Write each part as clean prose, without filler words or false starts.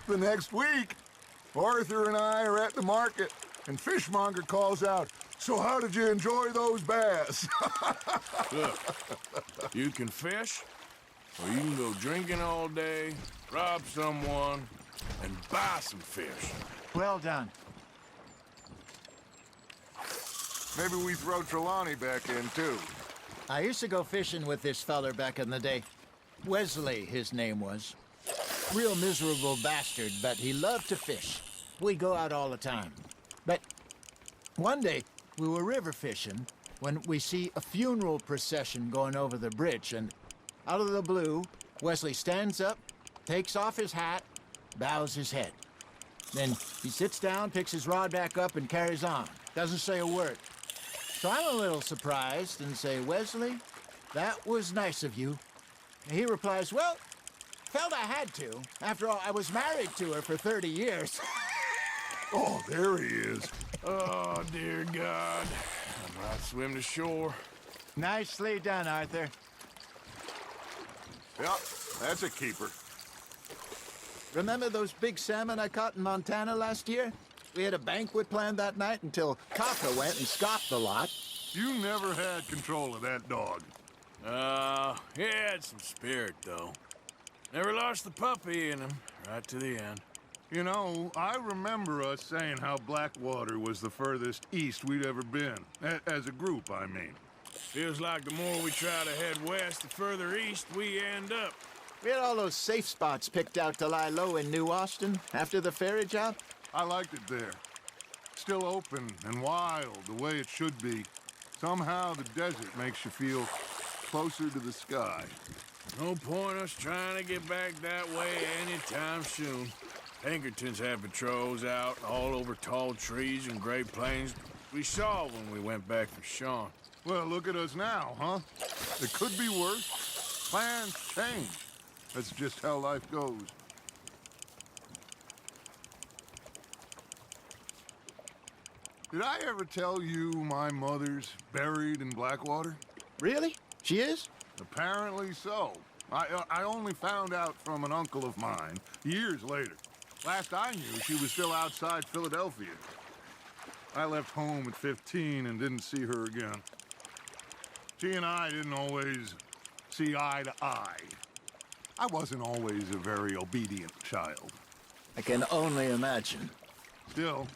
The next week, Arthur and I are at the market, and Fishmonger calls out, "So how did you enjoy those bass?" Look, you can fish, or you can go drinking all day, rob someone, and buy some fish. Well done. Maybe we throw Trelawney back in, too. I used to go fishing with this feller back in the day. Wesley, his name was. Real miserable bastard, but he loved to fish. We go out all the time. But one day, we were river fishing when we see a funeral procession going over the bridge, and out of the blue, Wesley stands up, takes off his hat, bows his head. Then he sits down, picks his rod back up, and carries on. Doesn't say a word. So I'm a little surprised and say, "Wesley, that was nice of you." And he replies, "Well, felt I had to. After all, I was married to her for 30 years. Oh, there he is. Oh, dear God. I might swim to shore. Nicely done, Arthur. Yep, that's a keeper. Remember those big salmon I caught in Montana last year? We had a banquet planned that night until Kaka went and scoffed the lot. You never had control of that dog. He had some spirit, though. Never lost the puppy in him, right to the end. You know, I remember us saying how Blackwater was the furthest east we'd ever been. As a group, I mean. Feels like the more we try to head west, the further east we end up. We had all those safe spots picked out to lie low in New Austin after the ferry job. I liked it there. Still open and wild, the way it should be. Somehow the desert makes you feel closer to the sky. No point us trying to get back that way anytime soon. Pinkertons had patrols out all over tall trees and Great Plains. We saw when we went back for Sean. Well, look at us now, huh? It could be worse. Plans change. That's just how life goes. Did I ever tell you my mother's buried in Blackwater? Really? She is? Apparently so. I only found out from an uncle of mine years later. Last I knew, she was still outside Philadelphia. I left home at 15 and didn't see her again. She and I didn't always see eye to eye. I wasn't always a very obedient child. I can only imagine. Still,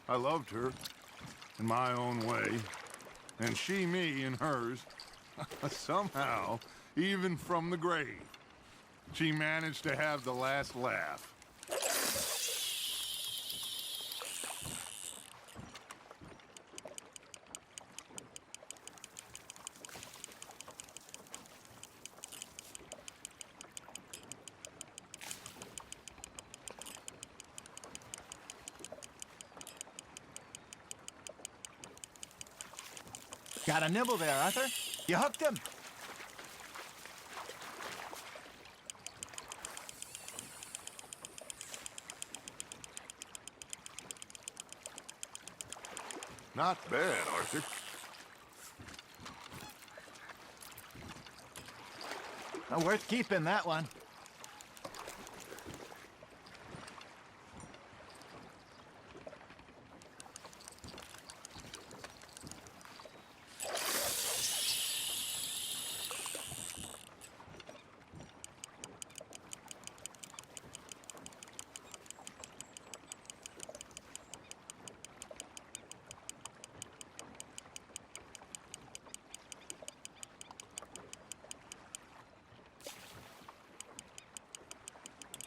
I loved her in my own way, and she me in hers. Somehow, even from the grave, she managed to have the last laugh. Got a nibble there, Arthur. You hooked him. Not bad, Arthur. Worth keeping, that one.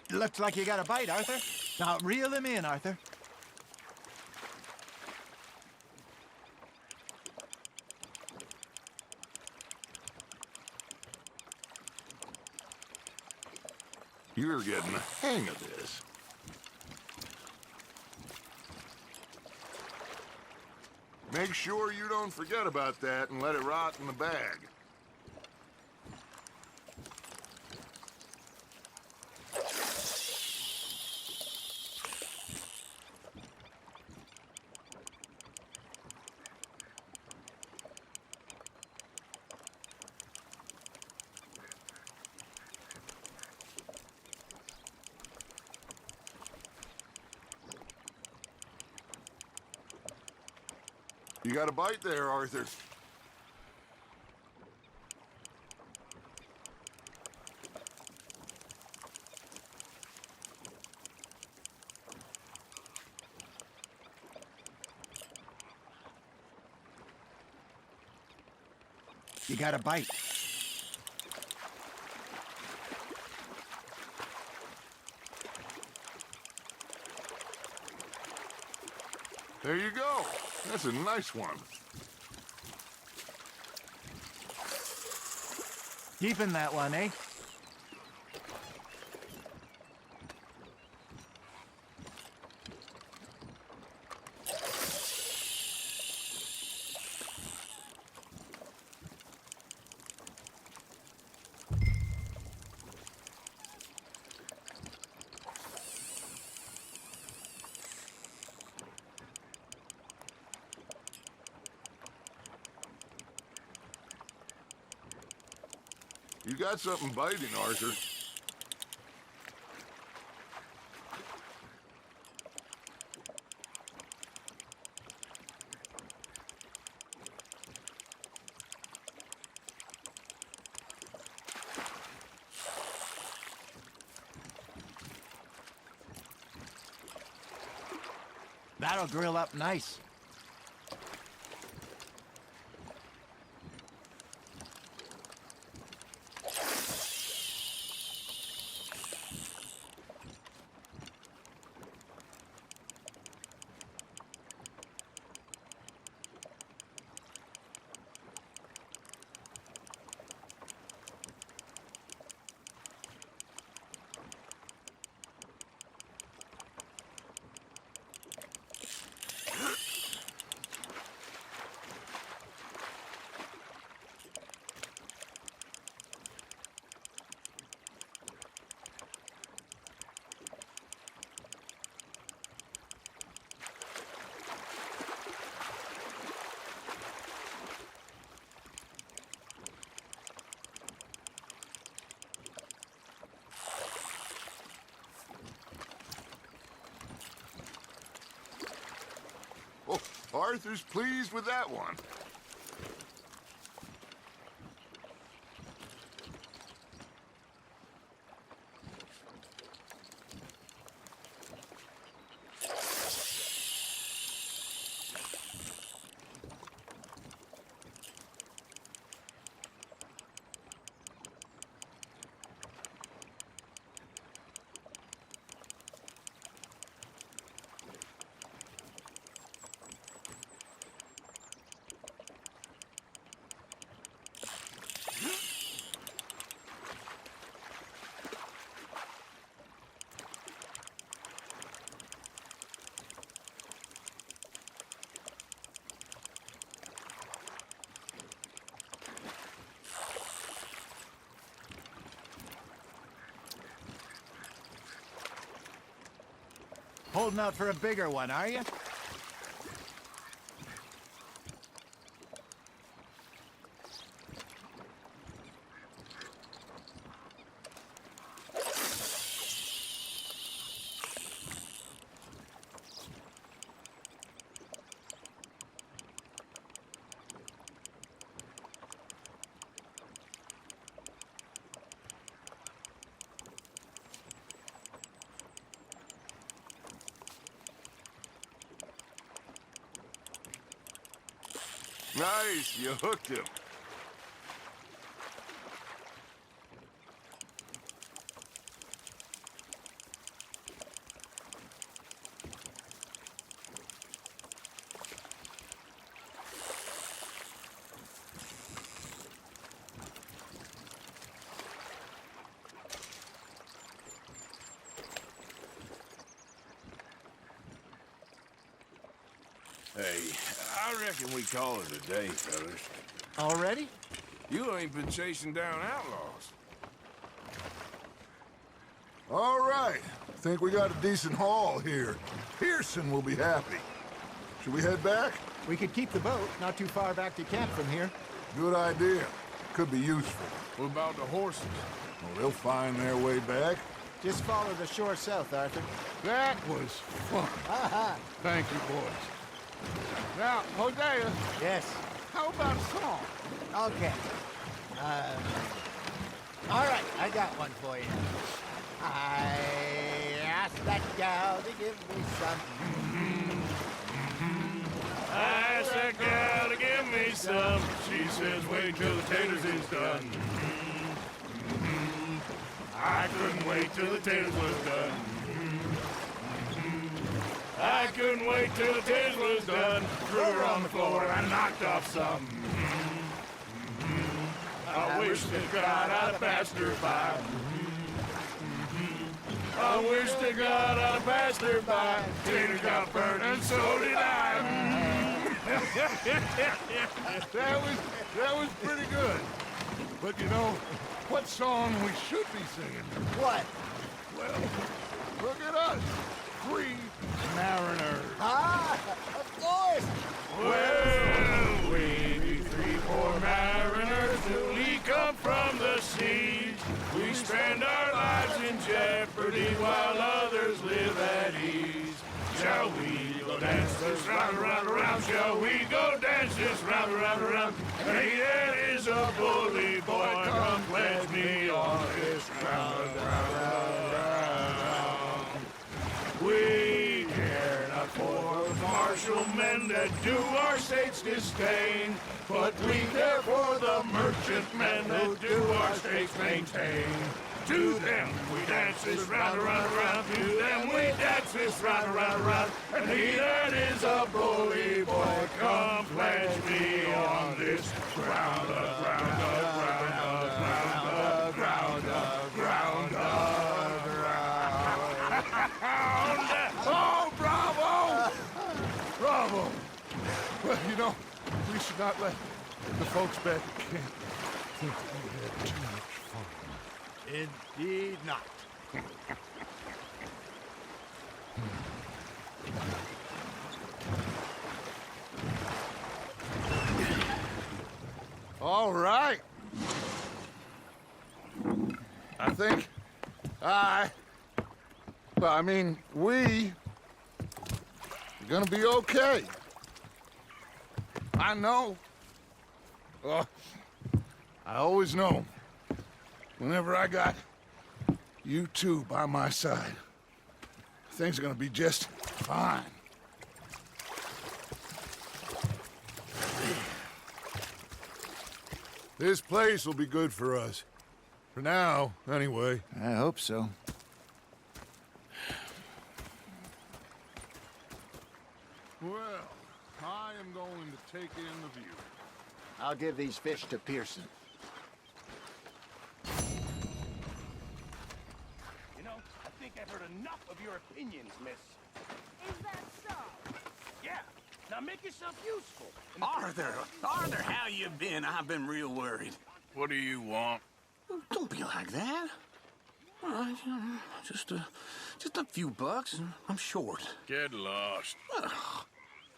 Looks like you got a bite, Arthur. Now, reel him in, Arthur. You're getting the hang of this. Make sure you don't forget about that and let it rot in the bag. You got a bite there, Arthur. You got a bite. There you go. That's a nice one. Keeping that one, eh? You got something biting, Arthur. That'll grill up nice. Oh, Arthur's pleased with that one. Holding out for a bigger one, are you? Nice, you hooked him. Hey, I reckon we call it a day, fellas. Already? You ain't been chasing down outlaws. All right. Think we got a decent haul here. Pearson will be happy. Should we head back? We could keep the boat not too far back to camp from here. Good idea. Could be useful. What about the horses? Well, they'll find their way back. Just follow the shore south, Arthur. That was fun. Thank you, boys. Now, Hosea, Yes. how about a song? Okay. All right, I got one for you. I asked that gal to give me some. I asked that gal to give me some. She says, wait till the taters is done. I couldn't wait till the taters was done. I couldn't wait till the taters was done. Threw her on the floor and I knocked off some. I wish to God I'd have passed her by. I wish to God I'd have passed her by. Taters got burned and so did I. That was pretty good. But you know, what song we should be singing? What? Well, look at us. Free mariners. Ah, of course. Well, we be 3 poor mariners newly come from the seas. We spend our lives in jeopardy while others live at ease. Shall we go dance this round, round, round? Shall we go dance this round, round, round? Hey, that is a bully boy. Come pledge me on this round, round, round, round. We care not for martial men that do our state's disdain, but we care for the merchant men that do our state's maintain. To them we dance this round, round, round. To them we dance this round, round, round. And he that is a bully boy, come pledge me on this ground, ground, ground, ground, ground, ground, ground. Oh, bravo! Bravo! Well, you know, we should not let the folks back at camp think we had too much fun. Indeed not. All right. I think we are gonna be okay. I know. I always know. Whenever I got you two by my side, things are gonna be just fine. This place will be good for us. For now, anyway. I hope so. Well, I am going to take in the view. I'll give these fish to Pearson. You know, I think I've heard enough of your opinions, miss. Is that so? Yeah. Now make yourself useful. Arthur, how you been? I've been real worried. What do you want? Don't be like that. All right, just a few bucks, and I'm short. Get lost.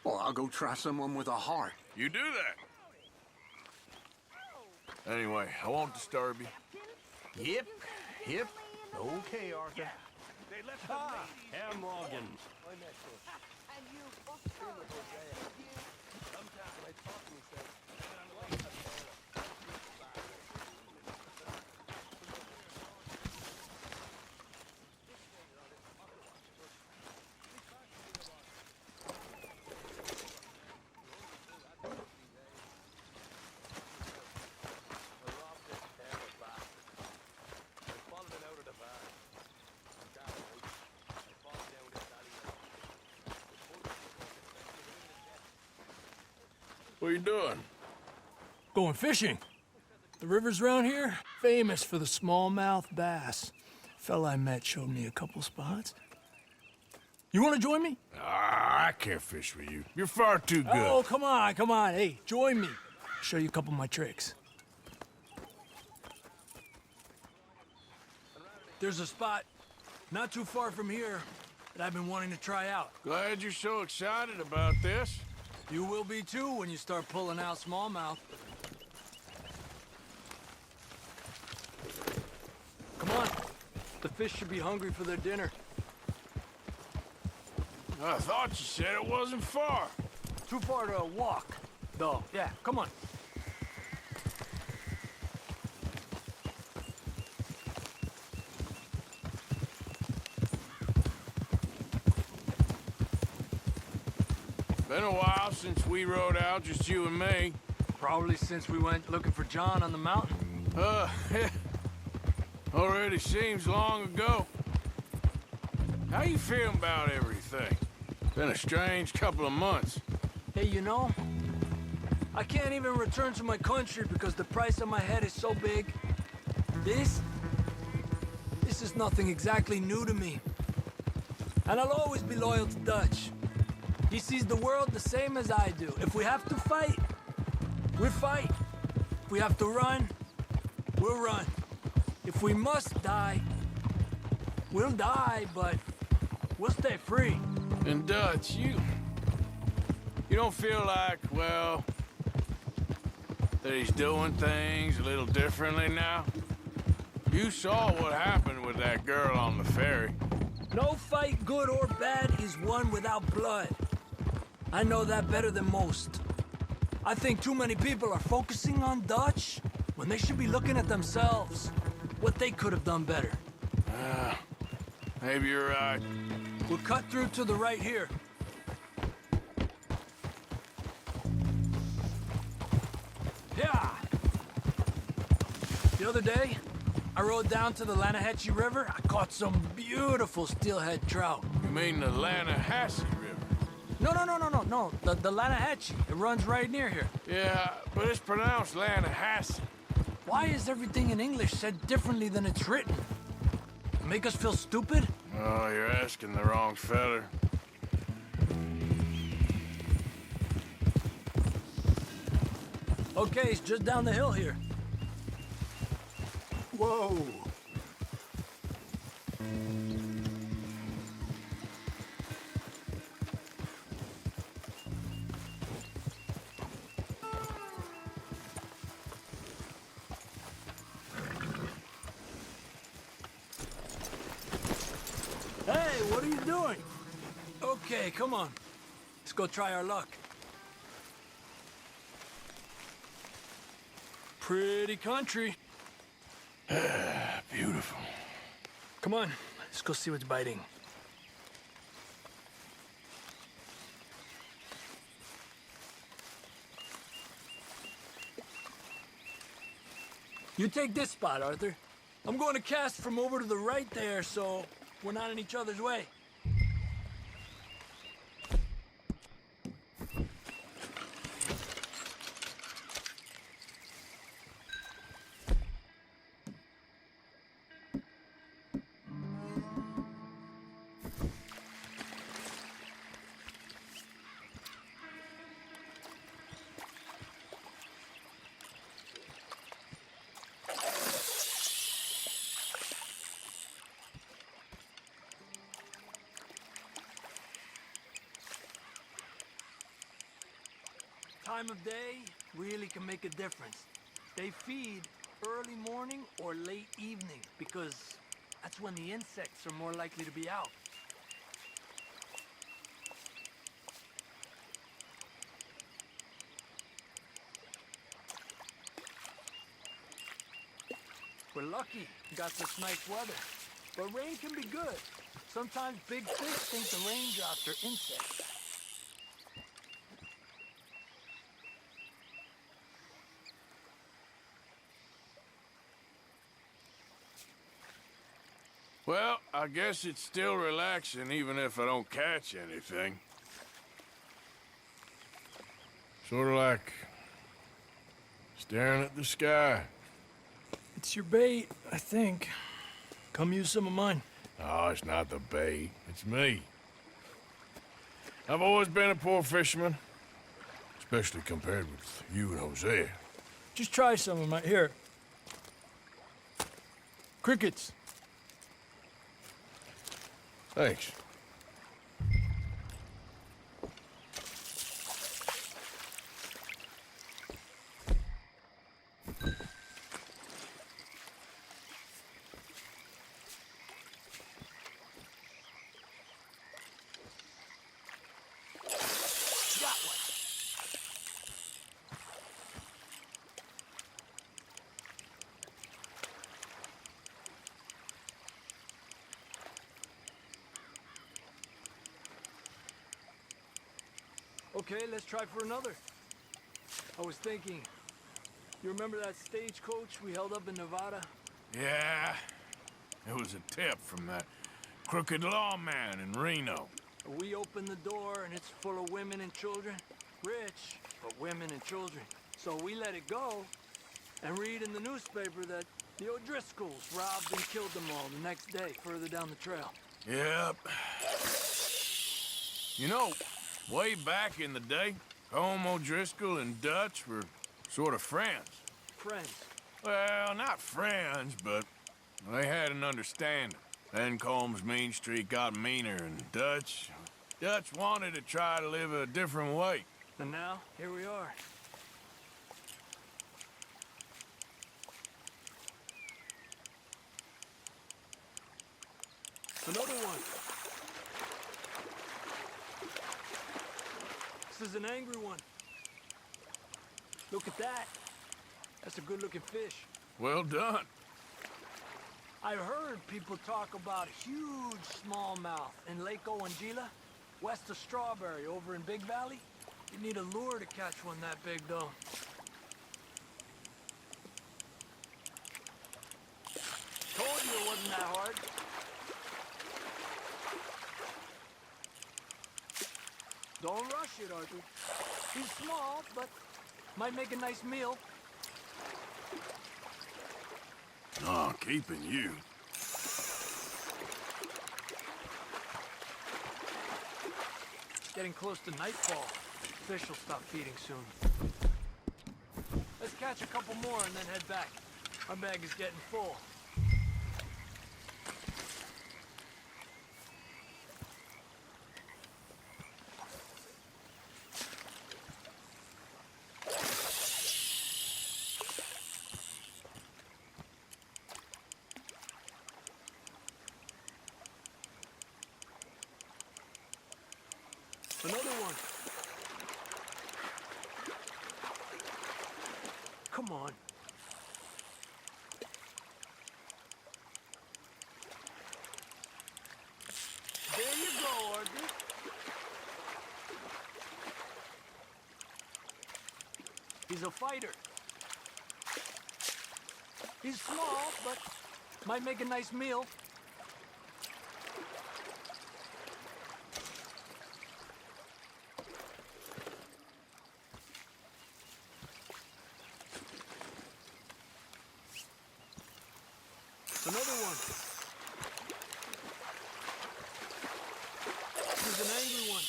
Well, I'll go try someone with a heart. You do that. Anyway, I won't disturb you. Yep. Okay, Arthur. They left the lady. Herr Morgan. And you What are you doing? Going fishing. The rivers around here, famous for the smallmouth bass. Fella I met showed me a couple spots. You want to join me? I can't fish with you. You're far too good. Oh, come on. Hey, join me. Show you a couple of my tricks. There's a spot not too far from here that I've been wanting to try out. Glad you're so excited about this. You will be too when you start pulling out smallmouth. Come on. The fish should be hungry for their dinner. I thought you said it wasn't far. Too far to walk, though. Yeah, come on. Been a while since we rode out, just you and me. Probably since we went looking for John on the mountain. Already seems long ago. How you feeling about everything? Been a strange couple of months. Hey, you know, I can't even return to my country because the price on my head is so big. This is nothing exactly new to me. And I'll always be loyal to Dutch. He sees the world the same as I do. If we have to fight, we fight. If we have to run, we'll run. If we must die, we'll die, but we'll stay free. And Dutch, you don't feel like, well, that he's doing things a little differently now? You saw what happened with that girl on the ferry. No fight, good or bad, is won without blood. I know that better than most. I think too many people are focusing on Dutch when they should be looking at themselves, what they could have done better. Maybe you're right. We'll cut through to the right here. Yeah. The other day, I rode down to the Lanahatchee River. I caught some beautiful steelhead trout. You mean the Lanahassee River? No. The Lanahatchee. It runs right near here. Yeah, but it's pronounced Lanahassee. Why is everything in English said differently than it's written? Make us feel stupid? Oh, you're asking the wrong feller. Okay, it's just down the hill here. Whoa! Hey, what are you doing? Okay, come on. Let's go try our luck. Pretty country. Beautiful. Come on, let's go see what's biting. You take this spot, Arthur. I'm going to cast from over to the right there, so we're not in each other's way. Time of day really can make a difference. They feed early morning or late evening because that's when the insects are more likely to be out. We're lucky we got such nice weather, but rain can be good. Sometimes big fish think the raindrops are insects. Well, I guess it's still relaxing even if I don't catch anything. Sort of like staring at the sky. It's your bait, I think. Come use some of mine. No, it's not the bait. It's me. I've always been a poor fisherman, especially compared with you and Hosea. Just try some of mine. Here. Crickets. Thanks. Got one. Okay, let's try for another. I was thinking, you remember that stagecoach we held up in Nevada? Yeah, it was a tip from that crooked lawman in Reno. We opened the door and it's full of women and children. Rich, but women and children. So we let it go and read in the newspaper that the O'Driscolls robbed and killed them all the next day further down the trail. Yep. You know, way back in the day, Colm O'Driscoll and Dutch were sort of friends. Friends. Well, not friends, but they had an understanding. Then Colm's mean streak got meaner, and Dutch wanted to try to live a different way. And now, here we are. Another one. This is an angry one. Look at that. That's a good-looking fish. Well done. I heard people talk about huge smallmouth in Lake Owanjila, west of Strawberry, over in Big Valley. You need a lure to catch one that big, though. Told you it wasn't that hard. Don't rush it, Arthur. He's small, but might make a nice meal. Oh, keeping you. It's getting close to nightfall. Fish will stop feeding soon. Let's catch a couple more and then head back. Our bag is getting full. Another one. Come on. There you go, Arthur. He's a fighter. He's small, but might make a nice meal. Another one. Here's an angry one.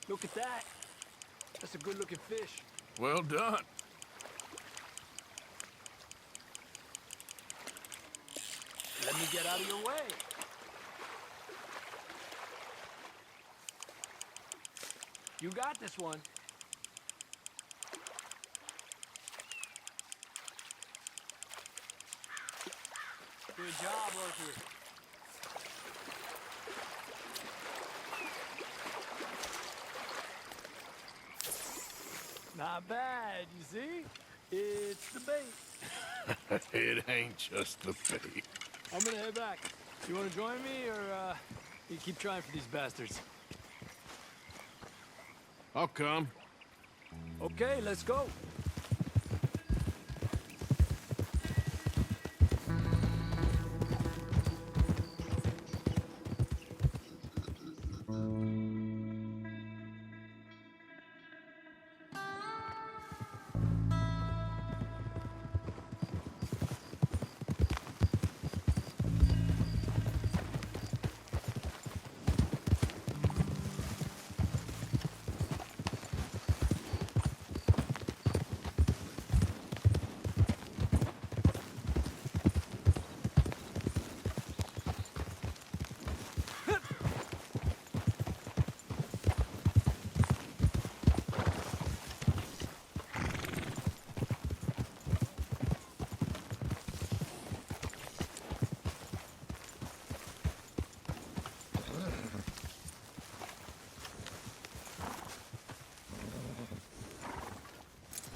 Look at that. That's a good-looking fish. Well done. Let me get out of your way. You got this one. Good job, Arthur. Not bad, you see? It's the bait. It ain't just the bait. I'm gonna head back. You wanna join me, or you keep trying for these bastards? I'll come. Okay, let's go.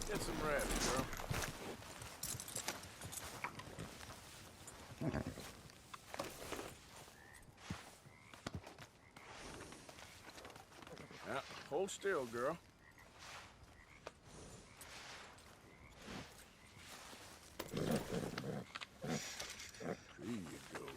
Get some rest, girl. hold still, girl. There you go, girl.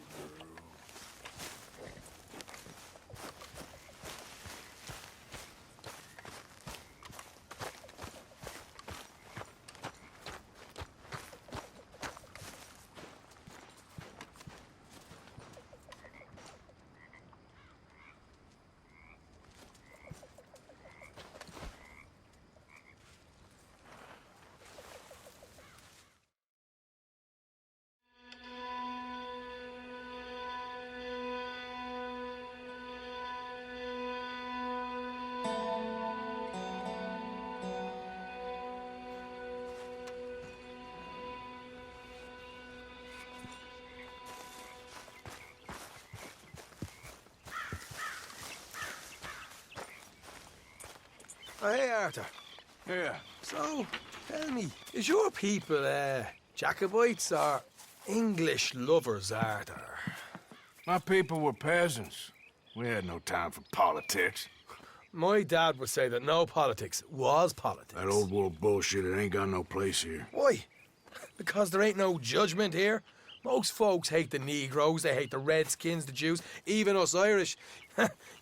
Oh, hey, Arthur. Yeah. So, tell me, is your people, Jacobites or English lovers, Arthur? My people were peasants. We had no time for politics. My dad would say that no politics was politics. That old world bullshit, it ain't got no place here. Why? Because there ain't no judgment here. Most folks hate the Negroes, they hate the Redskins, the Jews, even us Irish.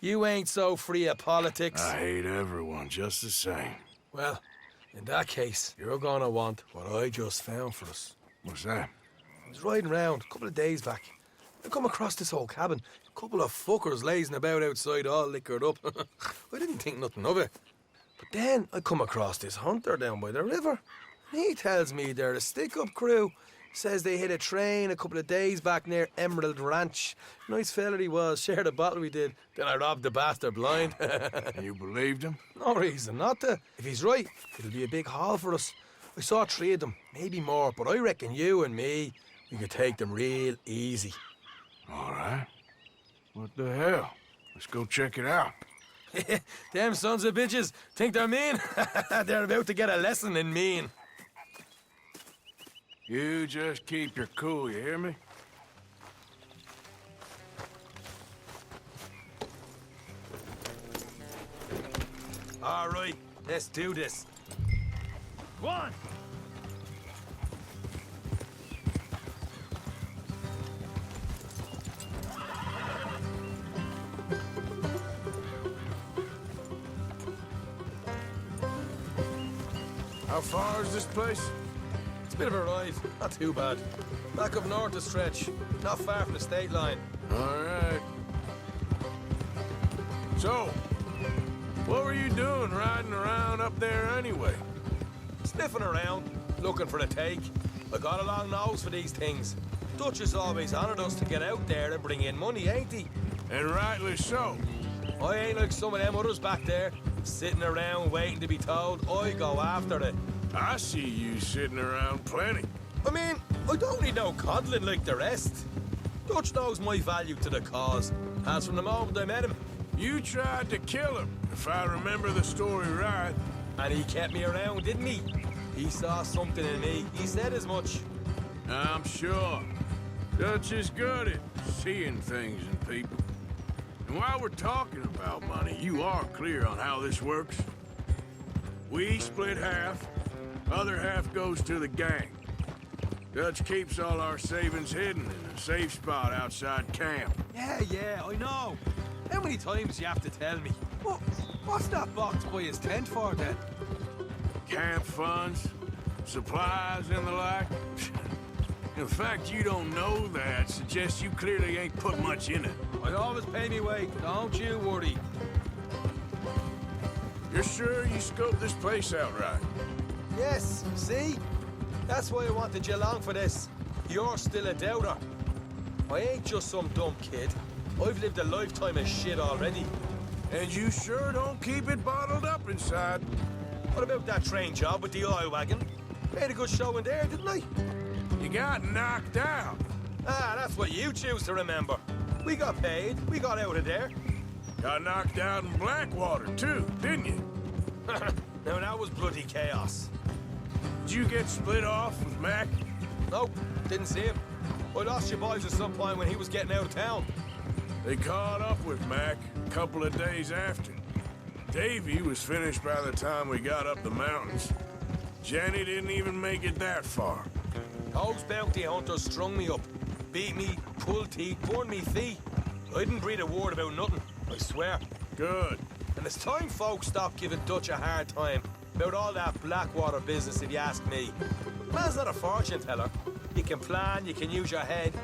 You ain't so free of politics. I hate everyone just the same. Well, in that case, you're gonna want what I just found for us. What's that? I was riding round a couple of days back. I come across this old cabin. A couple of fuckers lazing about outside all liquored up. I didn't think nothing of it. But then I come across this hunter down by the river. And he tells me they're a stick-up crew. Says they hit a train a couple of days back near Emerald Ranch. Nice fella he was, shared a bottle we did. Then I robbed the bastard blind. You believed him? No reason not to. If he's right, it'll be a big haul for us. I saw 3 of them, maybe more, but I reckon you and me, we could take them real easy. All right. What the hell? Let's go check it out. Them sons of bitches think they're mean. They're about to get a lesson in mean. You just keep your cool, you hear me? All right, let's do this. Go on. How far is this place? It's a bit of a ride, not too bad. Back up north a stretch, not far from the state line. All right. So, what were you doing riding around up there anyway? Sniffing around, looking for a take. I got a long nose for these things. Dutch has always honoured us to get out there and bring in money, ain't he? And rightly so. I ain't like some of them others back there, sitting around waiting to be told. I go after it. I see you sitting around plenty. I mean, I don't need no coddling like the rest. Dutch knows my value to the cause, as from the moment I met him. You tried to kill him, if I remember the story right. And he kept me around, didn't he? He saw something in me. He said as much. I'm sure. Dutch is good at seeing things in people. And while we're talking about money, you are clear on how this works? We split half, other half goes to the gang. Dutch keeps all our savings hidden in a safe spot outside camp. Yeah, I know. How many times do you have to tell me? What's that box by his tent for, then? Camp funds, supplies, and the like. The fact you don't know that suggests you clearly ain't put much in it. I always pay me weight, don't you worry. You're sure you scoped this place out right? Yes, see? That's why I wanted you along for this. You're still a doubter. I ain't just some dumb kid. I've lived a lifetime of shit already. And you sure don't keep it bottled up inside. What about that train job with the oil wagon? Made a good show in there, didn't I? You got knocked out. Ah, that's what you choose to remember. We got paid. We got out of there. Got knocked out in Blackwater, too, didn't you? Now, that was bloody chaos. Did you get split off with Mac? Nope, didn't see him. I lost your boys at some point when he was getting out of town. They caught up with Mac a couple of days after. Davy was finished by the time we got up the mountains. Jenny didn't even make it that far. Those bounty hunters strung me up. Beat me, pulled teeth, burned me feet. I didn't breathe a word about nothing, I swear. Good. And it's time folks stop giving Dutch a hard time about all that Blackwater business, if you ask me. Man's not a fortune teller. You can plan, you can use your head.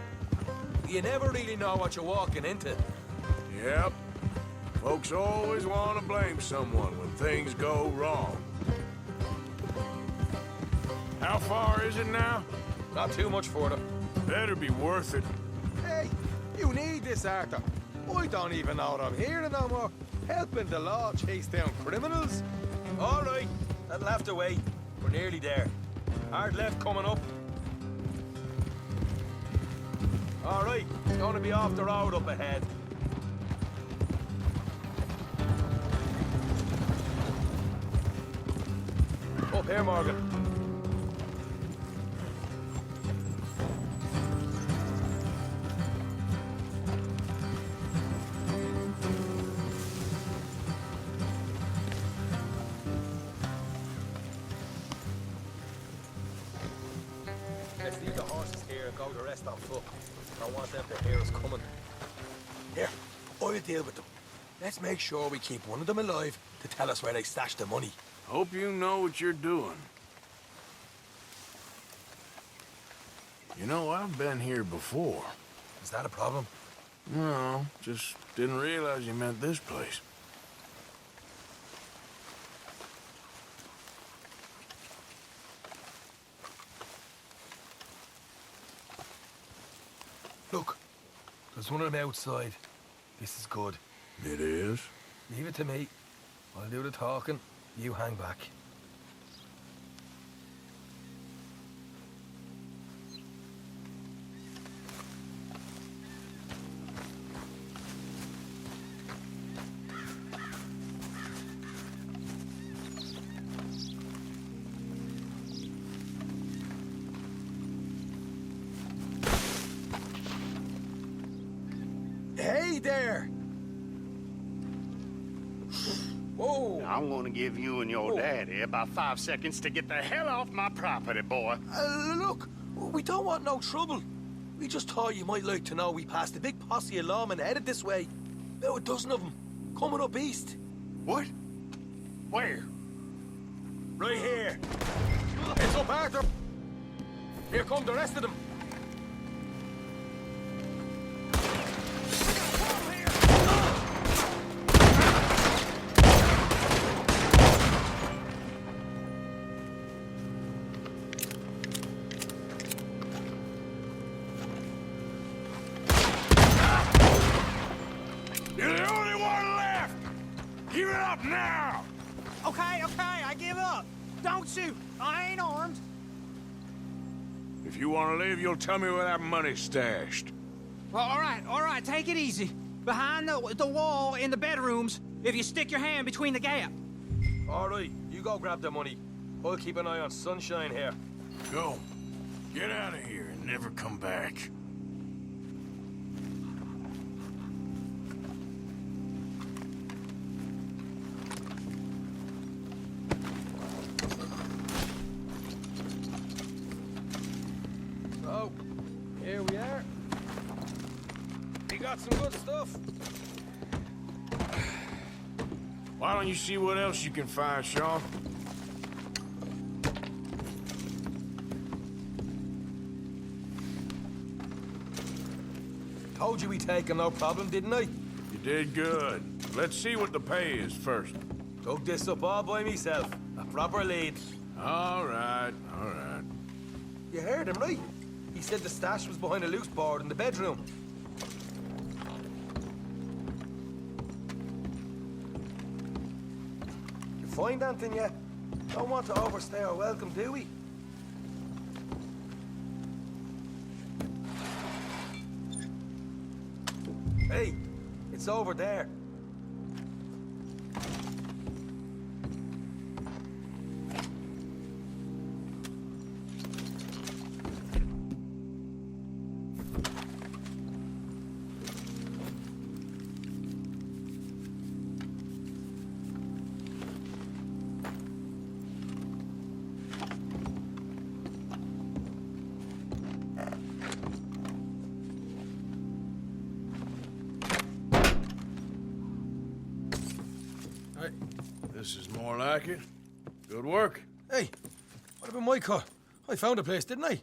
You never really know what you're walking into. Yep. Folks always want to blame someone when things go wrong. How far is it now? Not too much further. Better be worth it. Hey, you need this, Arthur. I don't even know what I'm hearing no more. Helping the law chase down criminals? All right, that'll have to wait. We're nearly there. Hard left coming up. All right, it's going to be off the road up ahead. Up here, Morgan. Let's leave the horses here and go the rest on foot. I don't want them to hear us coming. Here, I'll deal with them. Let's make sure we keep one of them alive to tell us where they stashed the money. Hope you know what you're doing. You know, I've been here before. Is that a problem? No, just didn't realize you meant this place. Look, there's one of them outside. This is good. It is? Leave it to me. I'll do the talking. You hang back. Hey there! Whoa! I'm gonna give you and your daddy about 5 seconds to get the hell off my property, boy. Look, we don't want no trouble. We just thought you might like to know we passed a big posse of lawmen headed this way. About a dozen of them, coming up east. What? Where? Right here. It's up, Arthur. Here come the rest of them. You're the only one left! Give it up now! Okay, I give up. Don't shoot. I ain't armed. If you want to live, you'll tell me where that money's stashed. Well, all right, take it easy. Behind the wall in the bedrooms, if you stick your hand between the gap. All right, you go grab the money. I'll keep an eye on Sunshine here. Go. Get out of here and never come back. So, here we are. We got some good stuff. Why don't you see what else you can find, Sean? Told you we'd take him, no problem, didn't I? You did good. Let's see what the pay is first. Took this up all by myself. A proper lead. All right, all right. You heard him, right? He said the stash was behind a loose board in the bedroom. You find anything yet? Don't want to overstay our welcome, do we? Hey, it's over there. This is more like it. Good work. Hey, what about my car? I found a place, didn't I?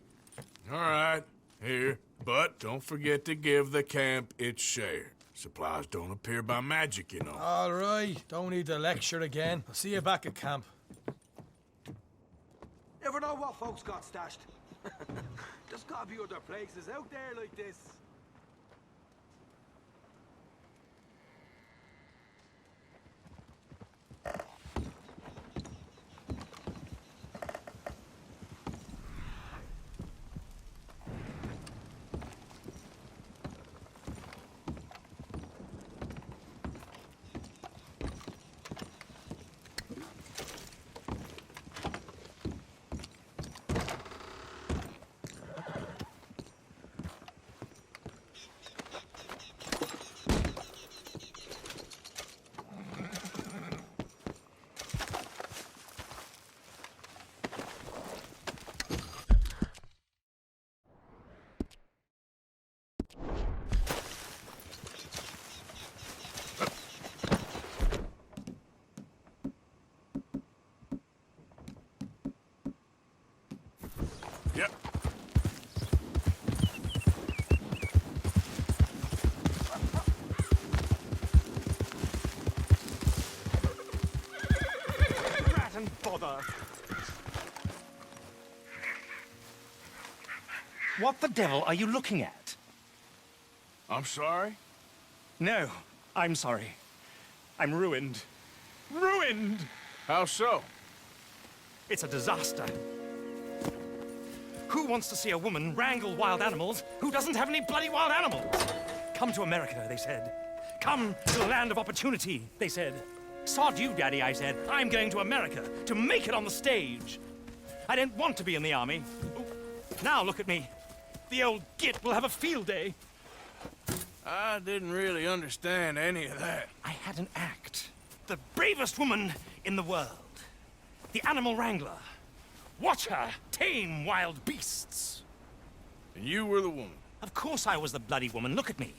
All right, here. But don't forget to give the camp its share. Supplies don't appear by magic, you know. All right, don't need to lecture again. I'll see you back at camp. Never know what folks got stashed. There's gotta be other places out there like this. Yep. Rat and bother. What the devil are you looking at? I'm sorry? No, I'm sorry. I'm ruined. Ruined! How so? It's a disaster. Who wants to see a woman wrangle wild animals who doesn't have any bloody wild animals? Come to America, they said. Come to the land of opportunity, they said. Sod you, Daddy, I said. I'm going to America to make it on the stage. I don't want to be in the army. Now look at me. The old git will have a field day. I didn't really understand any of that. I had an act. The bravest woman in the world. The animal wrangler. Watch her tame wild beasts. And you were the woman. Of course I was the bloody woman. Look at me.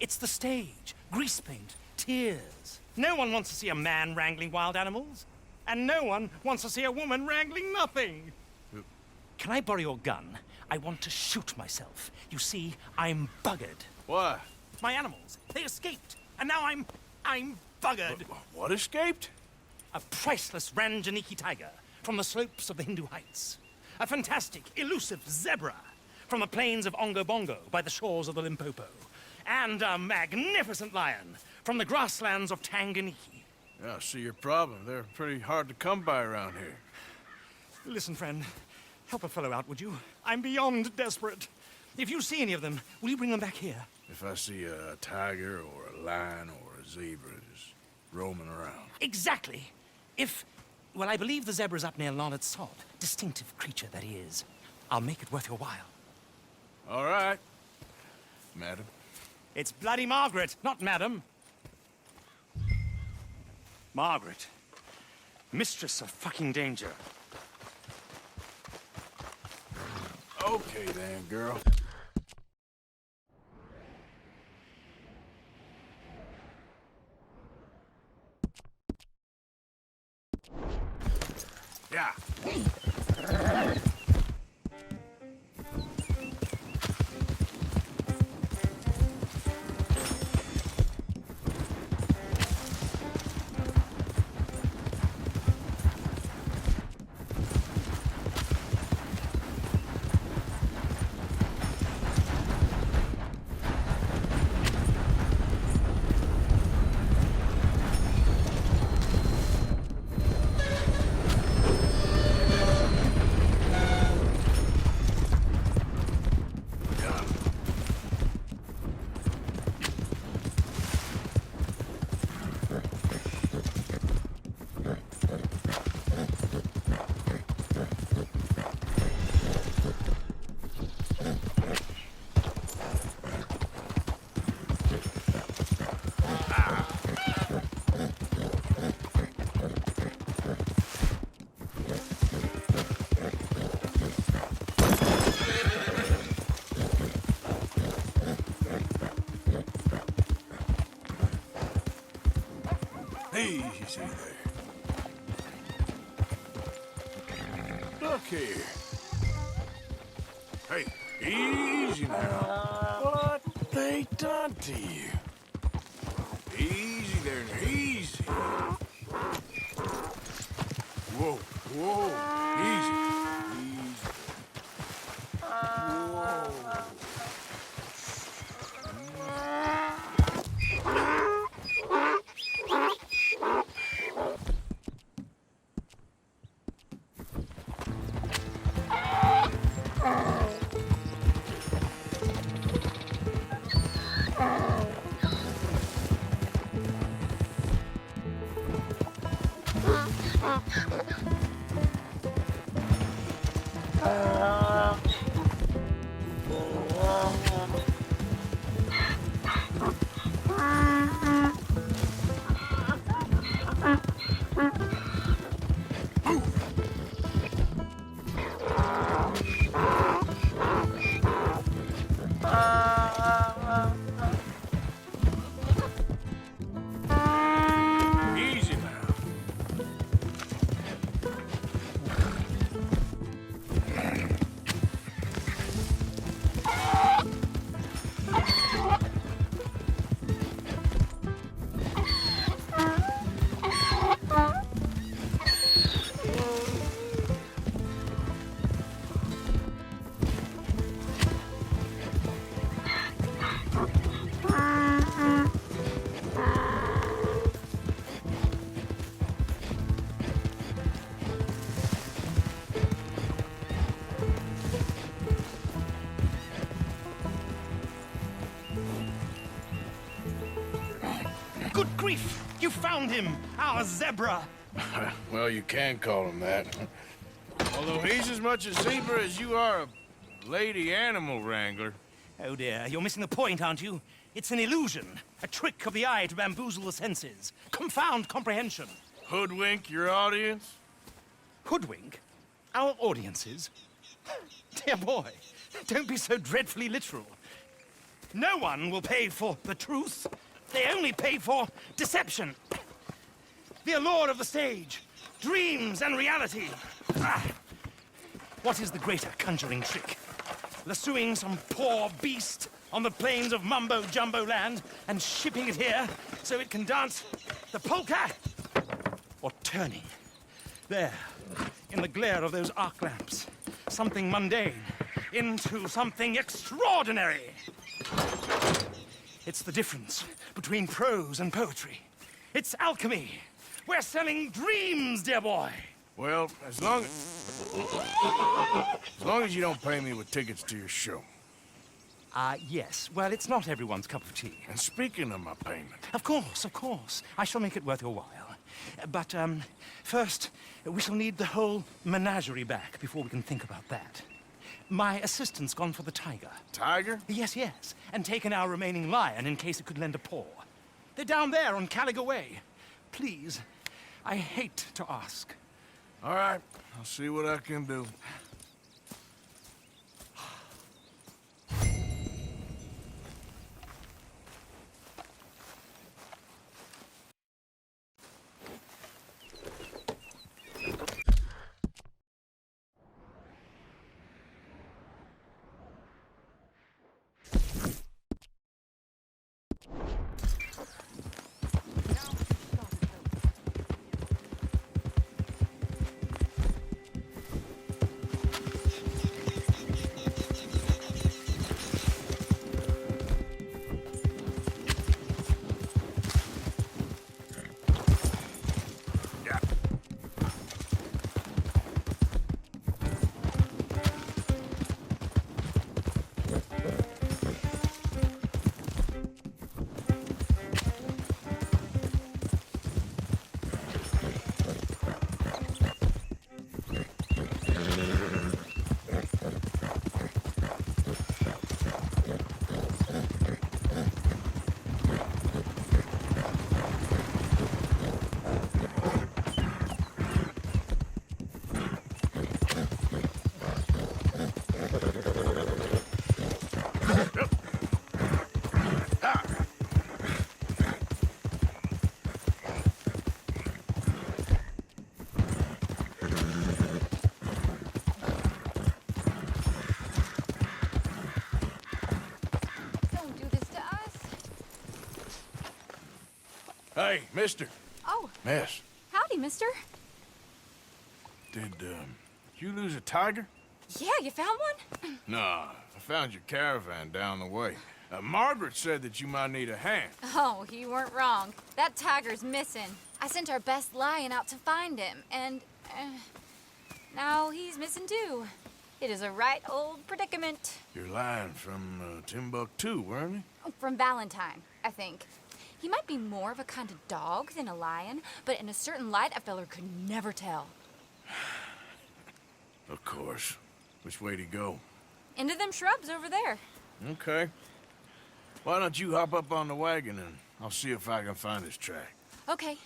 It's the stage. Grease paint. Tears. No one wants to see a man wrangling wild animals. And no one wants to see a woman wrangling nothing. Can I borrow your gun? I want to shoot myself. You see, I'm buggered. Why? My animals, they escaped. And now I'm buggered. What escaped? A priceless Ranjaniki tiger from the slopes of the Hindu Heights. A fantastic, elusive zebra from the plains of Ongo Bongo by the shores of the Limpopo. And a magnificent lion from the grasslands of Tanganyika. Yeah, I see your problem. They're pretty hard to come by around here. Listen, friend, help a fellow out, would you? I'm beyond desperate. If you see any of them, will you bring them back here? If I see a tiger or a lion or a zebra just roaming around. Exactly. Well, I believe the zebra's up near Larned Sod. Distinctive creature that he is. I'll make it worth your while. All right, madam. It's bloody Margaret, not madam. Margaret. Mistress of fucking danger. Okay then, girl. Yeah. Easy there. Look here. Hey, easy now. What they done to you? Easy there, now, easy. Whoa, whoa, easy. Easy. Whoa. Easy now. Good grief! You found him, our zebra! Well, you can call him that. Although he's as much a zebra as you are a lady animal wrangler. Oh dear, you're missing the point, aren't you? It's an illusion, a trick of the eye to bamboozle the senses, confound comprehension. Hoodwink your audience? Hoodwink? Our audiences? Dear boy, don't be so dreadfully literal. No one will pay for the truth. They only pay for deception. The allure of the stage, dreams and reality. Ah. What is the greater conjuring trick? Lassoing some poor beast on the plains of mumbo-jumbo land and shipping it here so it can dance the polka? Or turning, there, in the glare of those arc lamps, something mundane into something extraordinary? It's the difference between prose and poetry. It's alchemy. We're selling dreams, dear boy. Well, as long as you don't pay me with tickets to your show. Yes. Well, it's not everyone's cup of tea. And speaking of my payment, Of course. I shall make it worth your while. But, first, we shall need the whole menagerie back before we can think about that. My assistant's gone for the tiger. Tiger? Yes, and taken our remaining lion in case it could lend a paw. They're down there on Caliga Way. Please, I hate to ask. All right, I'll see what I can do. Hey, mister. Oh, Miss. howdy, mister. Did you lose a tiger? Yeah, you found one? Nah, I found your caravan down the way. Margaret said that you might need a hand. Oh, you weren't wrong. That tiger's missing. I sent our best lion out to find him, and now he's missing too. It is a right old predicament. You're lying from Timbuktu, weren't you? From Valentine, I think. He might be more of a kind of dog than a lion, but in a certain light, a feller could never tell. Of course. Which way to go? Into them shrubs over there. Okay. Why don't you hop up on the wagon and I'll see if I can find his track. Okay.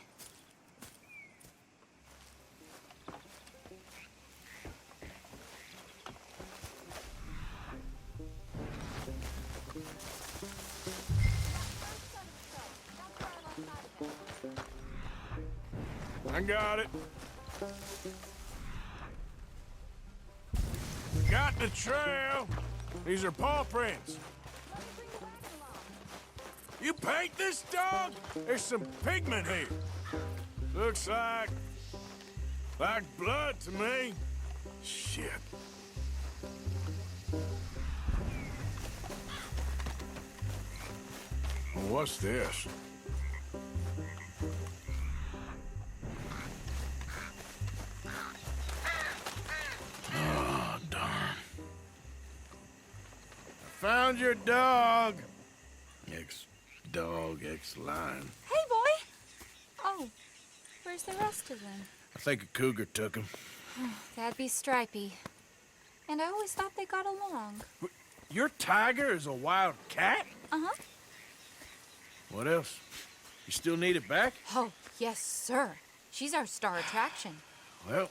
I got it. Got the trail. These are paw prints. You paint this dog? There's some pigment here. Looks like blood to me. Shit. Well, what's this? Oh, darn. I found your dog. Ex-dog, ex-lion. Hey, boy! Oh, where's the rest of them? I think a cougar took him. That'd be Stripey. And I always thought they got along. Your tiger is a wild cat? Uh-huh. What else? You still need it back? Oh, yes, sir. She's our star attraction. Well,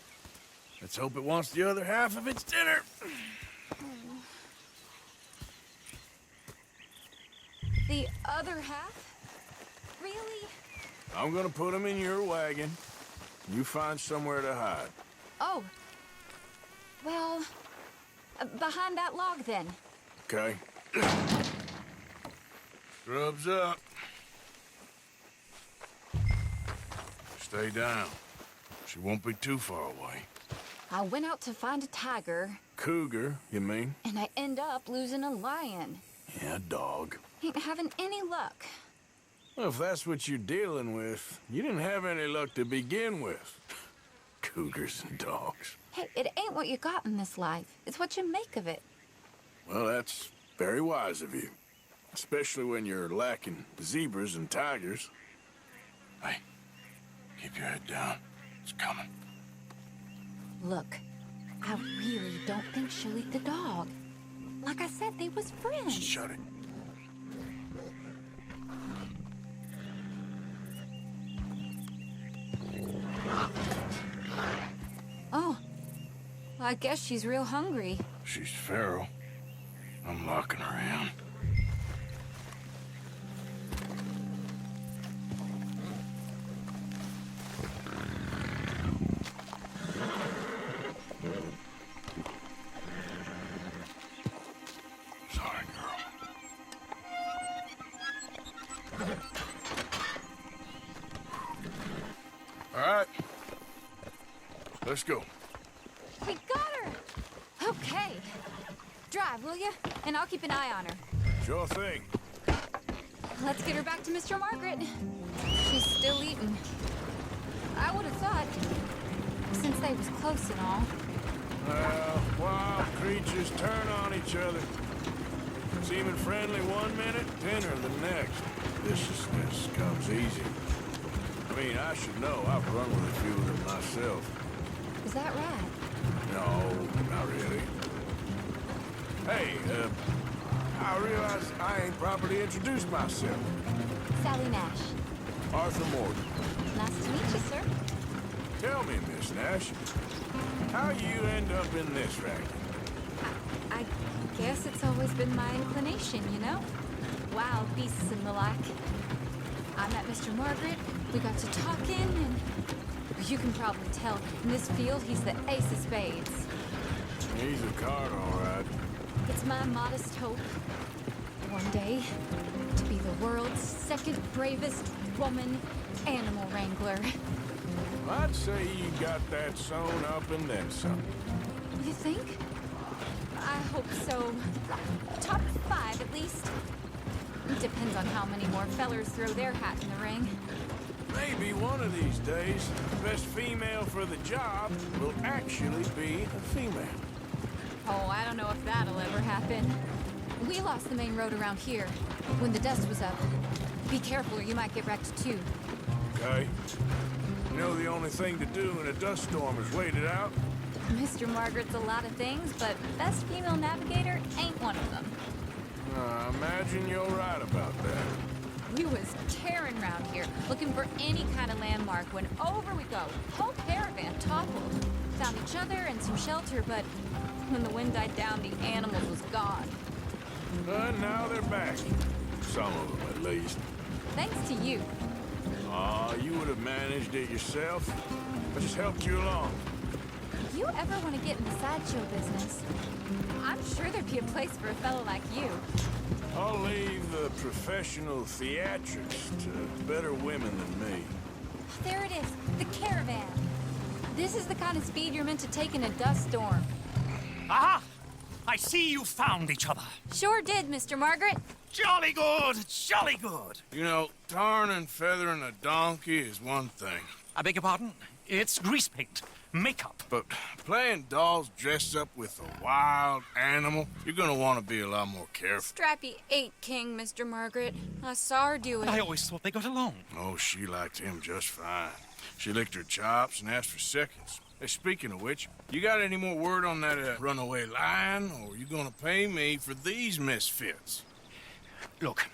let's hope it wants the other half of its dinner. The other half? Really? I'm gonna put him in your wagon. You find somewhere to hide. Oh. Well, behind that log, then. Okay. Scrubs up. Stay down. She won't be too far away. I went out to find a tiger, Cougar, you mean? and I end up losing a lion. Yeah, dog. Ain't having any luck. Well, if that's what you're dealing with, you didn't have any luck to begin with. Cougars and dogs. Hey, it ain't what you got in this life. It's what you make of it. Well, that's very wise of you. Especially when you're lacking zebras and tigers. Hey, keep your head down. It's coming. Look, I really don't think she'll eat the dog. Like I said, they was friends. Shut it. Oh, well, I guess she's real hungry. She's feral. I'm locking her in. Sorry, girl. All right. Let's go. We got her! Okay. Drive, will you? And I'll keep an eye on her. Sure thing. Let's get her back to Mr. Margaret. She's still eating. I would have thought, since they was close and all. Well, wild creatures turn on each other. Seeming friendly one minute, tender the next. Viciousness comes easy. I mean, I should know. I've run with a few of them myself. Is that right? No, not really. Hey, I realize I ain't properly introduced myself. Sally Nash. Arthur Morgan. Nice to meet you, sir. Tell me, Miss Nash, how you end up in this racket? I guess it's always been my inclination, you know? Wild beasts and the like. I met Mr. Margaret, we got to talking, and you can probably tell, in this field, he's the ace of spades. He's a card, all right. It's my modest hope, one day, to be the world's second bravest woman animal wrangler. I'd say you got that sewn up and then some. You think? I hope so. Top 5, at least. Depends on how many more fellers throw their hat in the ring. Maybe one of these days, the best female for the job will actually be a female. Oh, I don't know if that'll ever happen. We lost the main road around here when the dust was up. Be careful or you might get wrecked too. Okay. You know the only thing to do in a dust storm is wait it out? Mr. Margaret's a lot of things, but best female navigator ain't one of them. I imagine you're right about that. We was tearing around here, looking for any kind of landmark when over we go. Whole caravan toppled. Found each other and some shelter, but when the wind died down, the animals was gone. But now they're back. Some of them, at least. Thanks to you. Aw, you would have managed it yourself. I just helped you along. If you ever want to get in the sideshow business, I'm sure there'd be a place for a fellow like you. I'll leave the professional theatrics to better women than me. There it is, the caravan. This is the kind of speed you're meant to take in a dust storm. Aha! I see you found each other. Sure did, Mr. Margaret. Jolly good, jolly good. You know, tarring and feathering a donkey is one thing. I beg your pardon? It's grease paint, makeup. But playing dolls dressed up with a wild animal, you're gonna want to be a lot more careful. Strappy ain't king, Mr. Margaret. I saw her do it. I always thought they got along. Oh, she liked him just fine. She licked her chops and asked for seconds. Hey, speaking of which, you got any more word on that runaway lion, or are you gonna pay me for these misfits? Look,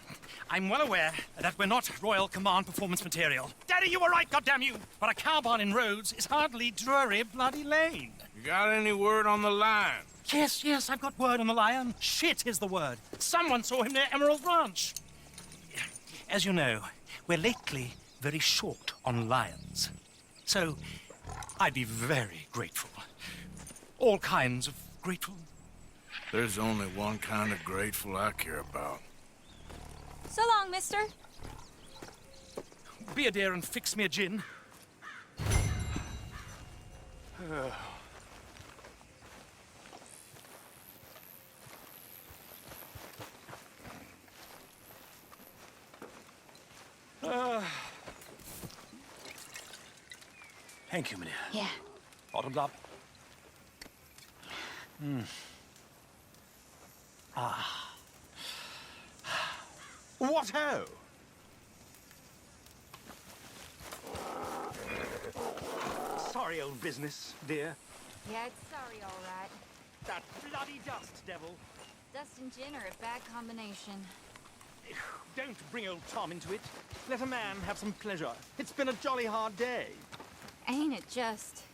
I'm well aware that we're not Royal Command performance material. Daddy, you were right, goddammit you! But a cowbarn in Rhodes is hardly Drury Bloody Lane. You got any word on the lion? Yes, I've got word on the lion. Shit is the word. Someone saw him near Emerald Ranch. As you know, we're lately very short on lions. So, I'd be very grateful. All kinds of grateful. There's only one kind of grateful I care about. So long, mister. Be a dear and fix me a gin. Thank you, meneer. Yeah. Bottoms up. What ho! Sorry, old business, dear. Yeah, it's sorry, all right. That bloody dust, devil. Dust and gin are a bad combination. Don't bring old Tom into it. Let a man have some pleasure. It's been a jolly hard day. Ain't it just?